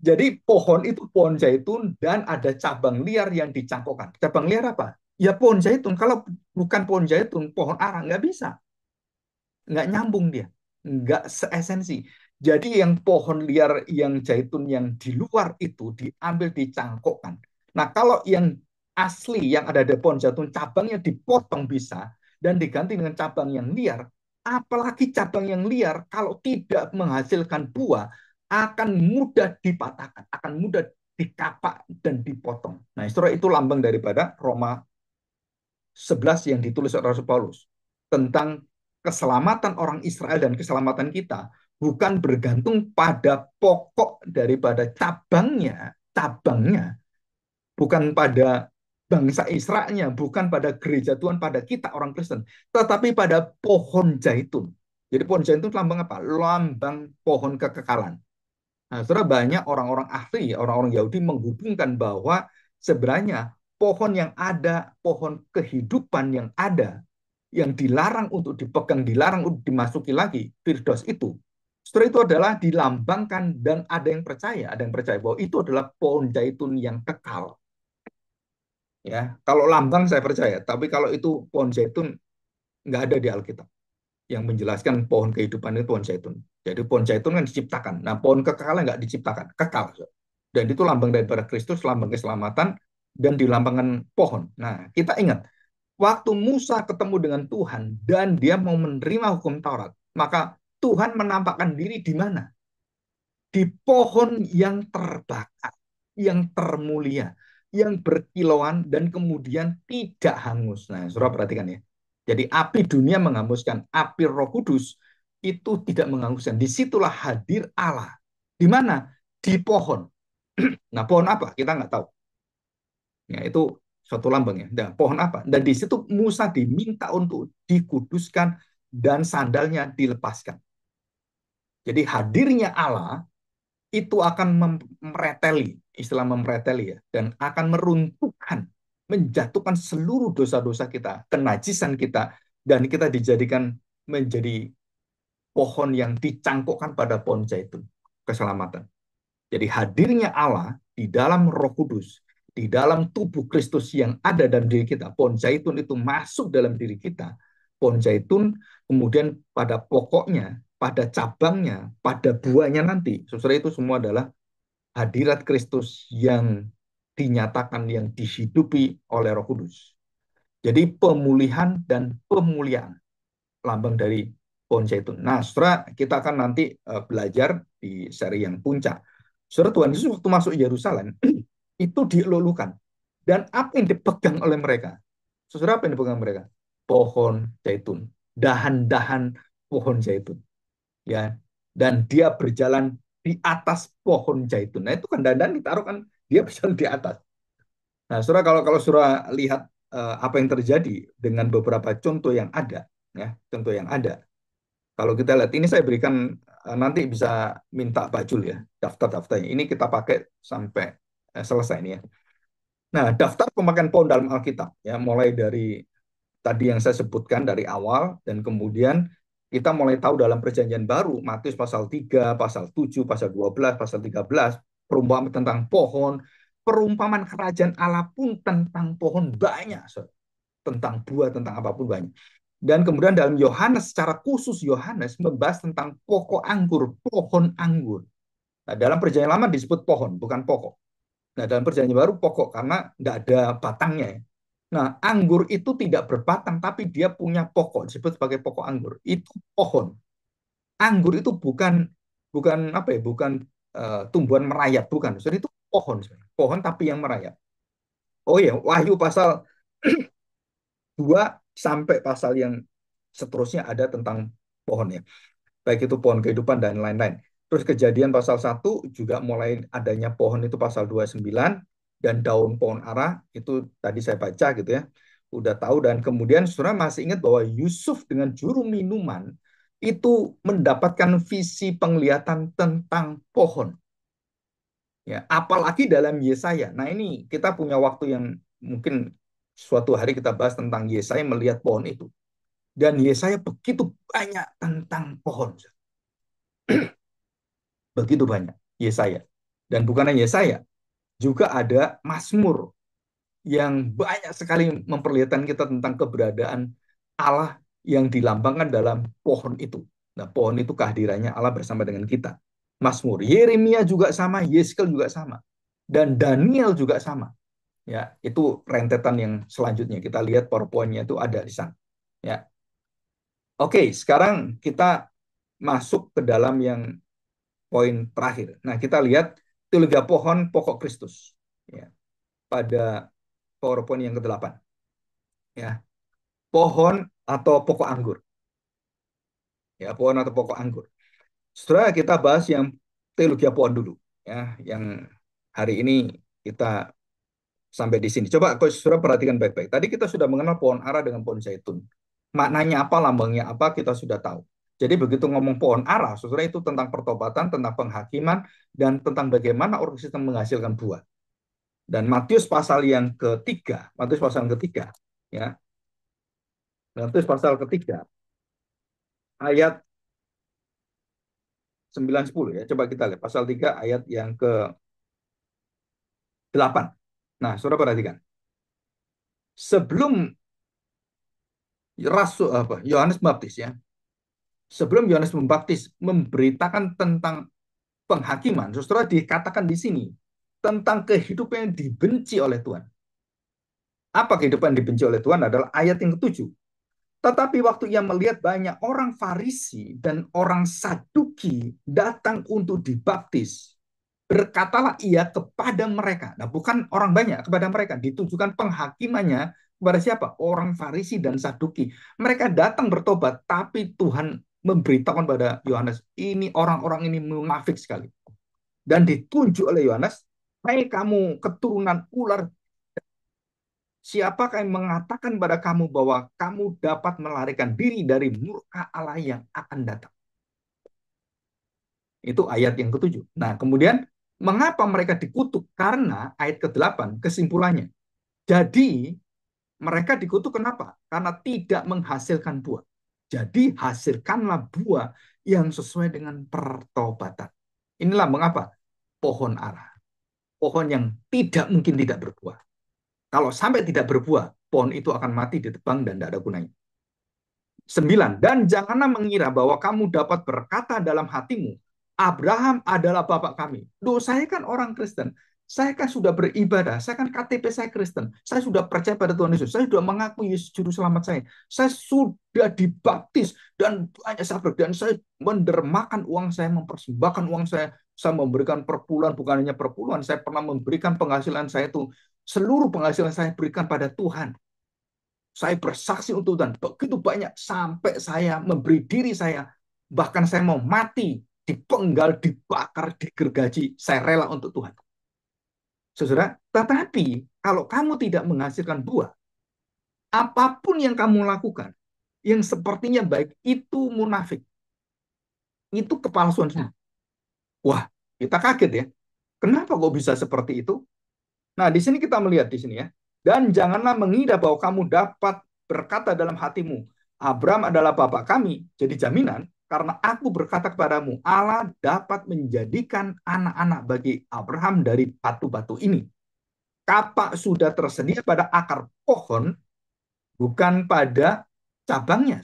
Jadi pohon itu pohon zaitun dan ada cabang liar yang dicangkokkan. Cabang liar apa? Ya pohon zaitun. Kalau bukan pohon zaitun, pohon ara nggak bisa, nggak nyambung dia, nggak seesensi. Jadi yang pohon liar, yang zaitun yang di luar itu diambil dicangkokkan. Nah kalau yang asli yang ada di pohon zaitun cabangnya dipotong bisa dan diganti dengan cabang yang liar, apalagi cabang yang liar kalau tidak menghasilkan buah akan mudah dipatahkan, akan mudah dikapak dan dipotong. Nah, itu lambang daripada Roma 11 yang ditulis oleh Rasul Paulus tentang keselamatan orang Israel dan keselamatan kita bukan bergantung pada pokok daripada cabangnya, bukan pada bangsa Israelnya, bukan pada gereja Tuhan, pada kita orang Kristen, tetapi pada pohon zaitun. Jadi pohon zaitun lambang apa? Lambang pohon kekekalan. Nah, saudara, banyak orang-orang ahli, orang-orang Yahudi menghubungkan bahwa sebenarnya pohon yang ada, pohon kehidupan yang ada, yang dilarang untuk dipegang, dilarang untuk dimasuki lagi, Firdaus itu. Setelah itu adalah dilambangkan dan ada yang percaya bahwa itu adalah pohon zaitun yang kekal. Ya, kalau lambang saya percaya, tapi kalau itu pohon zaitun nggak ada di Alkitab yang menjelaskan pohon kehidupan itu pohon zaitun. Jadi pohon zaitun kan diciptakan. Nah, pohon kekekalan nggak diciptakan, kekal. Dan itu lambang daripada Kristus, lambang keselamatan, dan dilambangkan pohon. Nah, kita ingat, waktu Musa ketemu dengan Tuhan dan dia mau menerima hukum Taurat, maka Tuhan menampakkan diri di mana? Di pohon yang terbakar, yang termulia, yang berkilauan dan kemudian tidak hangus. Nah, saudara perhatikan ya. Jadi api dunia menghanguskan, api Roh Kudus itu tidak menghanguskan. Disitulah hadir Allah. Di mana? Di pohon. Nah, pohon apa? Kita nggak tahu. Ya, itu suatu lambang ya. Nah, pohon apa? Dan di situ Musa diminta untuk dikuduskan dan sandalnya dilepaskan. Jadi hadirnya Allah itu akan mereteli, istilah mereteli ya, dan akan meruntuhkan, menjatuhkan seluruh dosa-dosa kita, kenajisan kita, dan kita dijadikan menjadi pohon yang dicangkokkan pada pohon zaitun, keselamatan. Jadi hadirnya Allah di dalam Roh Kudus, di dalam tubuh Kristus yang ada dalam diri kita, pohon zaitun itu masuk dalam diri kita. Pohon zaitun kemudian pada pokoknya, pada cabangnya, pada buahnya nanti, saudara itu semua adalah hadirat Kristus yang dinyatakan, yang dihidupi oleh Roh Kudus. Jadi pemulihan dan pemuliaan lambang dari pohon zaitun. Nah, saudara, kita akan nanti belajar di seri yang puncak. Saudara, Tuhan Yesus waktu masuk Yerusalem itu dilulukan. Dan apa yang dipegang oleh mereka? Saudara, apa yang dipegang mereka? Pohon zaitun, dahan-dahan pohon zaitun, ya. Dan dia berjalan di atas pohon zaitun. Nah, itu kan dahan-dahan ditaruh kan dia berjalan di atas. Nah, saudara, kalau kalau saudara lihat apa yang terjadi dengan beberapa contoh yang ada, ya, contoh yang ada. Kalau kita lihat ini saya berikan nanti bisa minta Pak Jul ya daftar-daftarnya. Ini kita pakai sampai selesai ini ya. Nah, daftar pemakaian pohon dalam Alkitab ya mulai dari tadi yang saya sebutkan dari awal dan kemudian kita mulai tahu dalam perjanjian baru Matius pasal 3, pasal 7, pasal 12, pasal 13 perumpamaan tentang pohon, perumpamaan kerajaan Allah pun tentang pohon banyak, tentang buah, tentang apapun banyak. Dan kemudian dalam Yohanes, secara khusus Yohanes membahas tentang pokok anggur, pohon anggur. Nah, dalam perjanjian lama disebut pohon, bukan pokok. Nah, dalam perjanjian baru pokok karena tidak ada batangnya. Ya. Nah, anggur itu tidak berbatang, tapi dia punya pokok, disebut sebagai pokok anggur. Itu pohon. Anggur itu bukan bukan apa ya, bukan tumbuhan merayap, bukan. Jadi itu pohon, pohon tapi yang merayap. Oh ya, Wahyu pasal 2 sampai pasal yang seterusnya ada tentang pohon ya. baik itu pohon kehidupan dan lain-lain. Terus Kejadian pasal 1 juga mulai adanya pohon itu pasal 29 dan daun pohon ara itu tadi saya baca gitu ya. Udah tahu dan kemudian saudara masih ingat bahwa Yusuf dengan juru minuman itu mendapatkan visi penglihatan tentang pohon. Ya, apalagi dalam Yesaya. Nah, ini kita punya waktu yang mungkin suatu hari kita bahas tentang Yesaya melihat pohon itu. Dan Yesaya begitu banyak tentang pohon. Begitu banyak Yesaya. Dan bukan hanya Yesaya, juga ada Mazmur yang banyak sekali memperlihatkan kita tentang keberadaan Allah yang dilambangkan dalam pohon itu. Nah, pohon itu kehadirannya Allah bersama dengan kita. Mazmur, Yeremia juga sama, Yeskel juga sama. Dan Daniel juga sama. Ya, itu rentetan yang selanjutnya. Kita lihat PowerPoint-nya itu ada di sana. Ya. Oke, sekarang kita masuk ke dalam yang poin terakhir. Nah, kita lihat teologi pohon pokok Kristus. Ya, pada PowerPoint yang ke-8. Ya, pohon atau pokok anggur. Ya, pohon atau pokok anggur. Setelah kita bahas yang teologi pohon dulu. Ya, yang hari ini kita sampai di sini. Coba kau sudah perhatikan baik-baik. Tadi kita sudah mengenal pohon ara dengan pohon zaitun. Maknanya apa, lambangnya apa, kita sudah tahu. Jadi begitu ngomong pohon ara, saudara itu tentang pertobatan, tentang penghakiman, dan tentang bagaimana orang Kristen menghasilkan buah. Dan Matius pasal yang ketiga, ya, Matius pasal ketiga, ayat 9-10 ya. Coba kita lihat pasal 3 ayat yang ke-8. Nah, saudara perhatikan. Sebelum Rasul apa Yohanes Baptis ya, sebelum Yohanes Membaptis memberitakan tentang penghakiman, saudara dikatakan di sini tentang kehidupan yang dibenci oleh Tuhan. Apa kehidupan yang dibenci oleh Tuhan adalah ayat yang ketujuh. Tetapi waktu ia melihat banyak orang Farisi dan orang Saduki datang untuk dibaptis, berkatalah ia kepada mereka. Nah, bukan orang banyak, kepada mereka. Ditujukan penghakimannya kepada siapa? Orang Farisi dan Saduki. Mereka datang bertobat, tapi Tuhan memberitakan pada Yohanes, ini orang-orang ini munafik sekali. Dan ditunjuk oleh Yohanes, hai kamu keturunan ular, siapakah yang mengatakan pada kamu bahwa kamu dapat melarikan diri dari murka Allah yang akan datang? Itu ayat yang ketujuh. Nah, kemudian mengapa mereka dikutuk? Karena ayat ke-8 kesimpulannya. Jadi mereka dikutuk kenapa? Karena tidak menghasilkan buah. Jadi hasilkanlah buah yang sesuai dengan pertobatan. Inilah mengapa pohon ara. Pohon yang tidak mungkin tidak berbuah. Kalau sampai tidak berbuah, pohon itu akan mati ditebang dan tidak ada gunanya. 9. Dan janganlah mengira bahwa kamu dapat berkata dalam hatimu, Abraham adalah bapak kami. Duh, saya kan orang Kristen. Saya kan sudah beribadah. Saya kan KTP saya Kristen. Saya sudah percaya pada Tuhan Yesus. Saya sudah mengakui Yesus juru selamat saya. Saya sudah dibaptis dan banyak sabar. Dan saya mendermakan uang saya, mempersembahkan uang saya. Saya memberikan perpuluhan, bukan hanya perpuluhan. Saya pernah memberikan penghasilan saya itu. Seluruh penghasilan saya berikan pada Tuhan. Saya bersaksi untuk Tuhan begitu banyak sampai saya memberi diri saya, bahkan saya mau mati, dipenggal, dibakar, digergaji, saya rela untuk Tuhan. Saudara, tetapi kalau kamu tidak menghasilkan buah, apapun yang kamu lakukan, yang sepertinya baik, itu munafik. Itu kepalsuan semua. Wah, kita kaget ya. Kenapa kok bisa seperti itu? Nah, di sini kita melihat di sini ya. Dan janganlah mengira bahwa kamu dapat berkata dalam hatimu, Abraham adalah bapak kami. Jadi jaminan, karena aku berkata kepadamu, Allah dapat menjadikan anak-anak bagi Abraham dari batu-batu ini. Kapak sudah tersedia pada akar pohon, bukan pada cabangnya.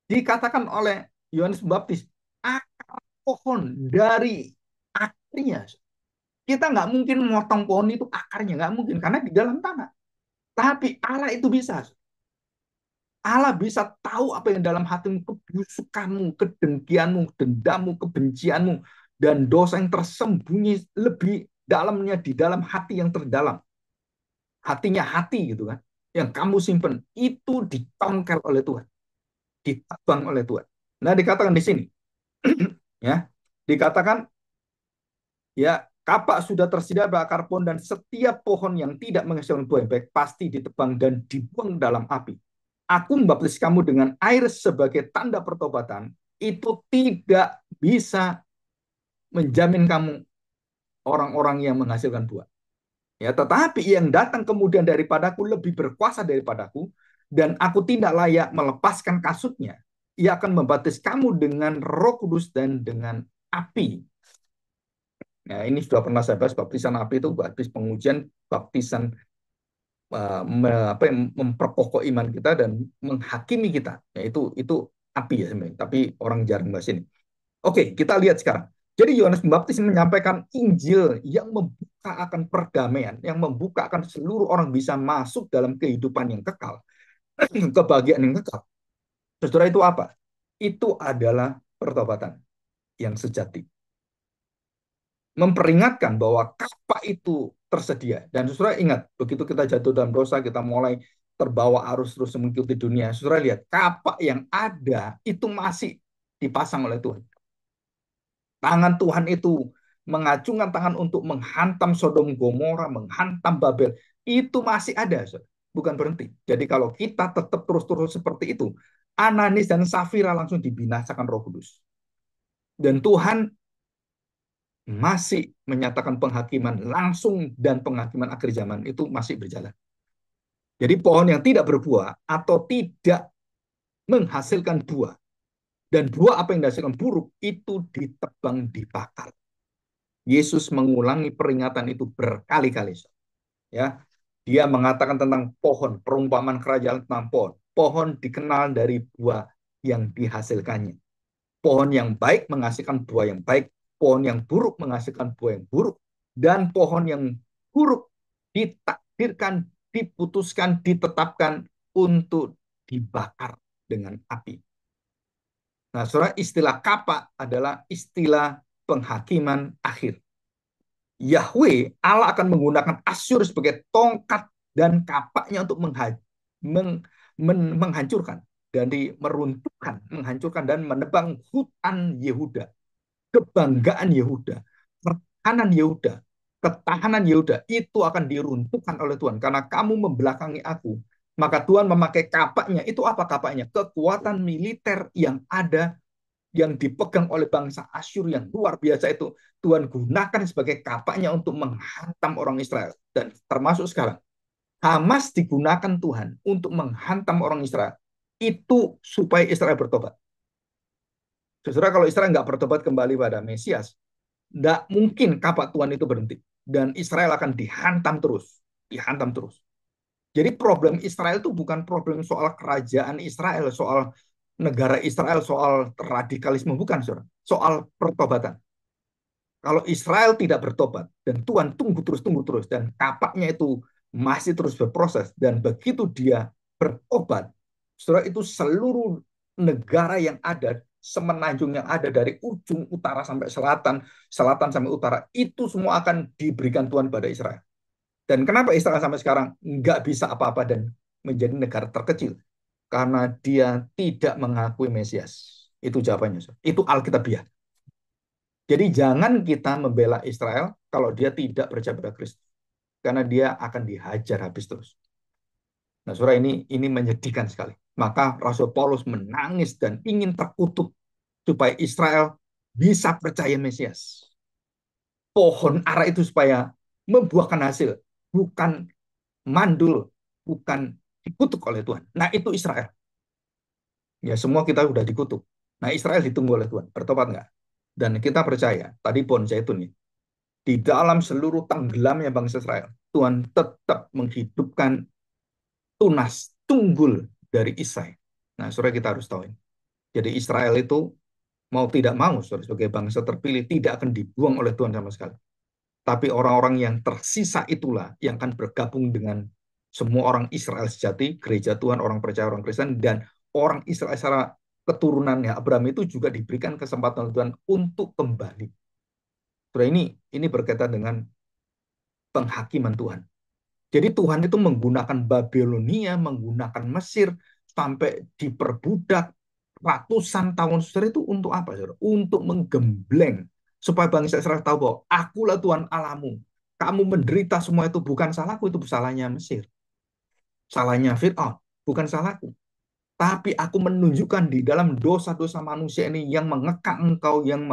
Dikatakan oleh Yohanes Pembaptis, akar pohon dari akarnya. Kita nggak mungkin memotong pohon itu akarnya, nggak mungkin karena di dalam tanah. Tapi Allah itu bisa. Allah bisa tahu apa yang dalam hatimu, kebusukanmu, kedengkianmu, dendammu, kebencianmu, dan dosa yang tersembunyi lebih dalamnya di dalam hati yang terdalam. Hatinya hati gitu kan. Yang kamu simpen itu ditongkel oleh Tuhan, ditebang oleh Tuhan. Nah, dikatakan di sini, Ya, dikatakan ya kapak sudah tersedia berakar pohon dan setiap pohon yang tidak menghasilkan buah yang baik pasti ditebang dan dibuang dalam api. Aku membaptis kamu dengan air sebagai tanda pertobatan. Itu tidak bisa menjamin kamu orang-orang yang menghasilkan buah. Ya, tetapi yang datang kemudian daripadaku lebih berkuasa daripadaku, dan aku tidak layak melepaskan kasutnya. Ia akan membaptis kamu dengan Roh Kudus dan dengan api. Nah, ini sudah pernah saya bahas, baptisan api itu baptis pengujian, baptisan memperkokoh iman kita dan menghakimi kita. Ya, itu api ya sebenarnya. Tapi orang jarang bahas ini. Oke, kita lihat sekarang. Jadi Yohanes Pembaptis menyampaikan Injil yang membuka akan perdamaian, yang membuka akan seluruh orang bisa masuk dalam kehidupan yang kekal, kebahagiaan yang kekal. Saudara, itu apa? Itu adalah pertobatan yang sejati. Memperingatkan bahwa kapak itu tersedia. Dan saudara ingat, begitu kita jatuh dalam dosa, kita mulai terbawa arus terus mengikuti dunia. Saudara lihat, kapak yang ada itu masih dipasang oleh Tuhan. Tangan Tuhan itu mengacungkan tangan untuk menghantam Sodom Gomora, menghantam Babel. Itu masih ada, saudara. Bukan berhenti. Jadi kalau kita tetap terus-terus seperti itu, Ananis dan Safira langsung dibinasakan Roh Kudus. Dan Tuhan masih menyatakan penghakiman langsung dan penghakiman akhir zaman itu masih berjalan. Jadi pohon yang tidak berbuah atau tidak menghasilkan buah dan buah apa yang dihasilkan buruk itu ditebang, dibakar. Yesus mengulangi peringatan itu berkali-kali. Ya, dia mengatakan tentang pohon, perumpamaan kerajaan tentang pohon. Pohon dikenal dari buah yang dihasilkannya. Pohon yang baik menghasilkan buah yang baik, pohon yang buruk menghasilkan buah yang buruk, dan pohon yang buruk ditakdirkan, diputuskan, ditetapkan untuk dibakar dengan api. Nah, saudara, istilah kapak adalah istilah penghakiman akhir. Yahweh, Allah akan menggunakan Asyur sebagai tongkat dan kapaknya untuk menghancurkan dan meruntuhkan, menghancurkan dan menebang hutan Yehuda, kebanggaan Yehuda, pertahanan Yehuda, ketahanan Yehuda itu akan diruntuhkan oleh Tuhan karena kamu membelakangi aku. Maka Tuhan memakai kapaknya. Itu apa kapaknya? Kekuatan militer yang ada yang dipegang oleh bangsa Asyur yang luar biasa itu Tuhan gunakan sebagai kapaknya untuk menghantam orang Israel. Dan termasuk sekarang, Hamas digunakan Tuhan untuk menghantam orang Israel. Itu supaya Israel bertobat. Saudara, kalau Israel nggak bertobat kembali pada Mesias, nggak mungkin kapak Tuhan itu berhenti. Dan Israel akan dihantam terus. Dihantam terus. Jadi problem Israel itu bukan problem soal kerajaan Israel, soal negara Israel, soal radikalisme, bukan, saudara. Soal pertobatan. Kalau Israel tidak bertobat dan Tuhan tunggu terus dan kapaknya itu masih terus berproses dan begitu dia bertobat, saudara, itu seluruh negara yang ada, semenanjung yang ada dari ujung utara sampai selatan, selatan sampai utara, itu semua akan diberikan Tuhan pada Israel. Dan kenapa Israel sampai sekarang nggak bisa apa-apa dan menjadi negara terkecil? Karena dia tidak mengakui Mesias. Itu jawabannya. Itu Alkitabiah. Jadi jangan kita membela Israel kalau dia tidak percaya pada Kristus. Karena dia akan dihajar habis terus. Nah, saudara, ini menyedihkan sekali. Maka Rasul Paulus menangis dan ingin terkutuk supaya Israel bisa percaya Mesias. Pohon ara itu supaya membuahkan hasil, bukan mandul, bukan dikutuk oleh Tuhan. Nah, itu Israel. Ya, semua kita sudah dikutuk. Nah, Israel ditunggu oleh Tuhan. Bertobat nggak? Dan kita percaya, tadi pohon zaitun nih, di dalam seluruh tenggelamnya bangsa Israel, Tuhan tetap menghidupkan tunas tunggul dari Isai. Nah, saudara, kita harus tahu ini. Jadi Israel itu mau tidak mau, saudara, sebagai bangsa terpilih tidak akan dibuang oleh Tuhan sama sekali. Tapi orang-orang yang tersisa itulah yang akan bergabung dengan semua orang Israel sejati, gereja Tuhan, orang percaya, orang Kristen, dan orang Israel secara keturunannya Abraham itu juga diberikan kesempatan Tuhan untuk kembali. Saudara, ini berkaitan dengan penghakiman Tuhan. Jadi Tuhan itu menggunakan Babilonia, menggunakan Mesir sampai diperbudak ratusan tahun, saudara, itu untuk apa, saudara? Untuk menggembleng supaya bangsa Israel tahu bahwa akulah Tuhan Allahmu. Kamu menderita semua itu bukan salahku, itu salahnya Mesir, salahnya Fir'aun, bukan salahku. Tapi aku menunjukkan di dalam dosa-dosa manusia ini yang mengekang engkau, yang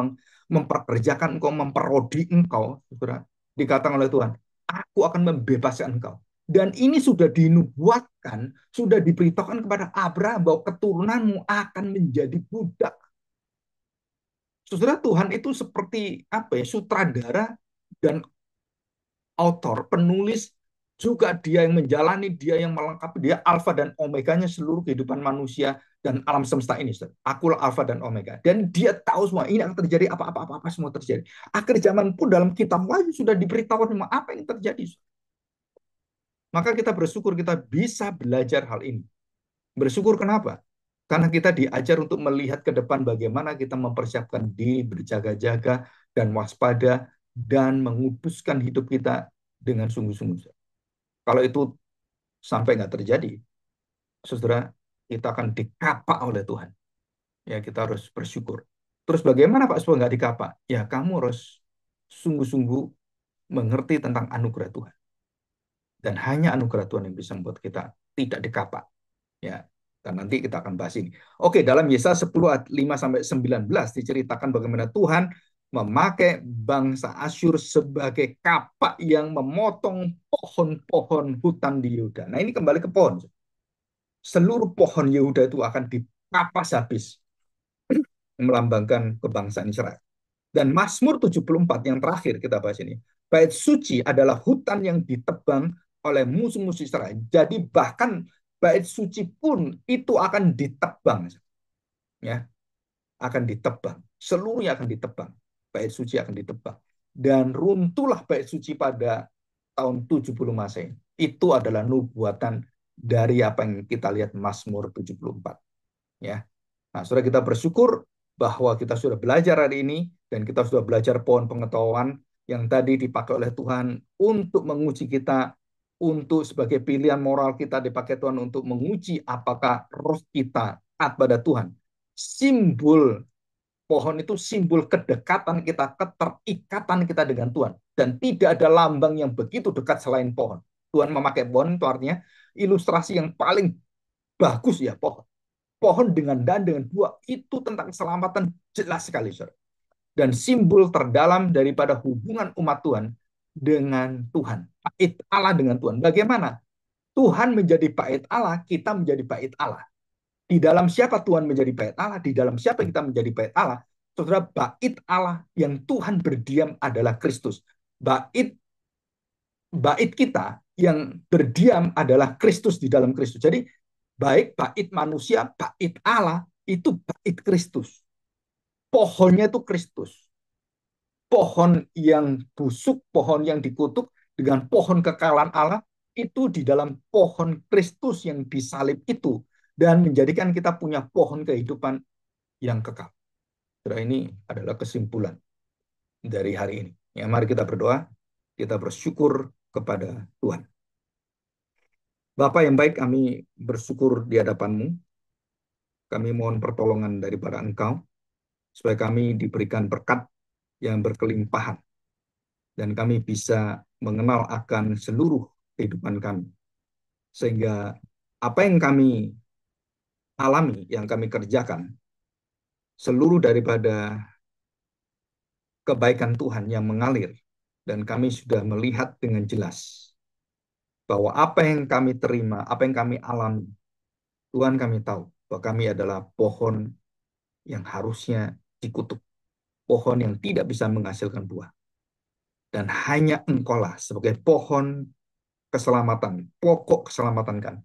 memperkerjakan engkau, memperodi engkau, saudara. Dikatakan oleh Tuhan, aku akan membebaskan engkau. Dan ini sudah dinubuatkan, sudah diberitakan kepada Abraham bahwa keturunanmu akan menjadi budak. Saudara, Tuhan itu seperti apa ya, sutradara dan autor, penulis, juga dia yang menjalani, dia yang melengkapi, dia alfa dan omeganya seluruh kehidupan manusia dan alam semesta ini. Akulah alfa dan omega. Dan dia tahu semua ini akan terjadi, apa-apa semua terjadi. Akhir zaman pun dalam kitab Wahyu sudah diberitahu semua apa yang terjadi. Maka kita bersyukur kita bisa belajar hal ini. Bersyukur kenapa? Karena kita diajar untuk melihat ke depan bagaimana kita mempersiapkan diri, berjaga-jaga, dan waspada, dan menguduskan hidup kita dengan sungguh-sungguh. Kalau itu sampai nggak terjadi, saudara, kita akan dikapak oleh Tuhan. Ya, kita harus bersyukur. Terus bagaimana Pak supaya nggak dikapak? Ya, kamu harus sungguh-sungguh mengerti tentang anugerah Tuhan. Dan hanya anugerah Tuhan yang bisa membuat kita tidak dikapak. Ya, dan nanti kita akan bahas ini. Oke, dalam Yesaya 10 ayat 5 sampai 19 diceritakan bagaimana Tuhan memakai bangsa Asyur sebagai kapak yang memotong pohon-pohon hutan di Yehuda. Nah, ini kembali ke pohon. Seluruh pohon Yehuda itu akan dikapas habis, melambangkan kebangsaan Israel. Dan Mazmur 74 yang terakhir kita bahas ini. Bait suci adalah hutan yang ditebang oleh musuh-musuh Israel. Jadi bahkan bait suci pun itu akan ditebang, ya, akan ditebang. Seluruhnya akan ditebang. Bait suci akan ditebang. Dan runtuhlah bait suci pada tahun 70 Masehi. Itu adalah nubuatan dari apa yang kita lihat Mazmur 74, ya. Nah, saudara, kita bersyukur bahwa kita sudah belajar hari ini dan kita sudah belajar pohon pengetahuan yang tadi dipakai oleh Tuhan untuk menguji kita, untuk sebagai pilihan moral kita dipakai Tuhan untuk menguji apakah roh kita taat pada Tuhan. Simbol pohon itu simbol kedekatan kita, keterikatan kita dengan Tuhan. Dan tidak ada lambang yang begitu dekat selain pohon. Tuhan memakai pohon itu artinya ilustrasi yang paling bagus, ya, pohon. Pohon dengan dahan, dengan buah, itu tentang keselamatan jelas sekali, saudara. Dan simbol terdalam daripada hubungan umat Tuhan dengan Tuhan. Bait Allah dengan Tuhan. Bagaimana? Tuhan menjadi bait Allah, kita menjadi bait Allah. Di dalam siapa Tuhan menjadi bait Allah, di dalam siapa kita menjadi bait Allah, saudara, bait Allah yang Tuhan berdiam adalah Kristus. Bait kita yang berdiam adalah Kristus di dalam Kristus. Jadi baik bait manusia, bait Allah, itu bait Kristus. Pohonnya itu Kristus. Pohon yang busuk, pohon yang dikutuk dengan pohon kekalahan Allah, itu di dalam pohon Kristus yang disalib itu. Dan menjadikan kita punya pohon kehidupan yang kekal. Ini adalah kesimpulan dari hari ini. Ya, mari kita berdoa, kita bersyukur kepada Tuhan. Bapa yang baik, kami bersyukur di hadapan-Mu. Kami mohon pertolongan daripada Engkau, supaya kami diberikan berkat yang berkelimpahan, dan kami bisa mengenal akan seluruh kehidupan kami. Sehingga apa yang kami alami, yang kami kerjakan, seluruh daripada kebaikan Tuhan yang mengalir, dan kami sudah melihat dengan jelas bahwa apa yang kami terima, apa yang kami alami, Tuhan, kami tahu bahwa kami adalah pohon yang harusnya dikutuk, pohon yang tidak bisa menghasilkan buah. Dan hanya Engkaulah sebagai pohon keselamatan, pokok keselamatan kami.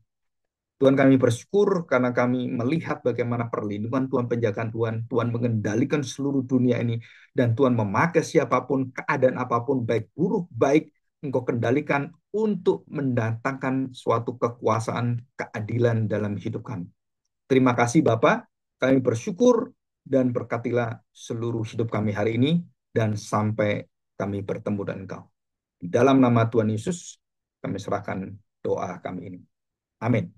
Tuhan, kami bersyukur karena kami melihat bagaimana perlindungan Tuhan, penjagaan Tuhan, Tuhan mengendalikan seluruh dunia ini, dan Tuhan memakai siapapun, keadaan apapun, baik buruk, baik, Engkau kendalikan untuk mendatangkan suatu kekuasaan, keadilan dalam hidup kami. Terima kasih Bapa, kami bersyukur dan berkatilah seluruh hidup kami hari ini, dan sampai kami bertemu dengan Engkau. Di dalam nama Tuhan Yesus, kami serahkan doa kami ini. Amin.